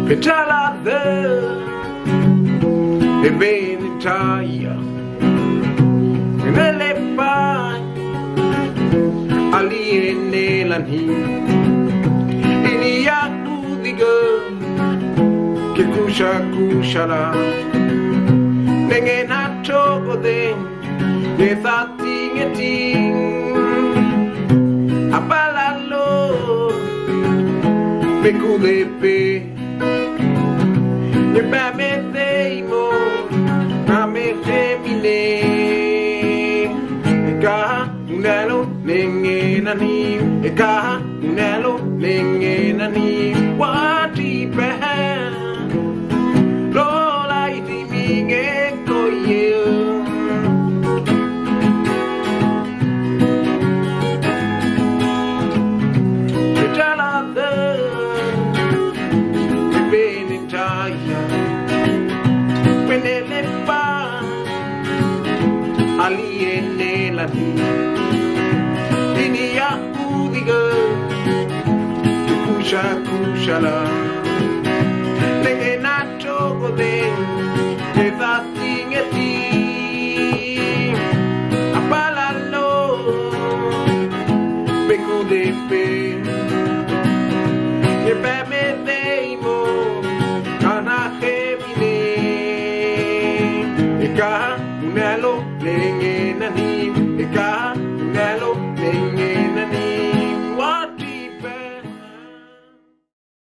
Petalada e benitaia nelle pai ali nell'anhi inia udiga che kusha nengena togode ne thati ngeti abalalo pekulepe ne bameteimo ametemine eka unalo nengena ni eka unalo nengena ni wati pe lola itimige koye aliene la dinia udiga kusha la nengena togode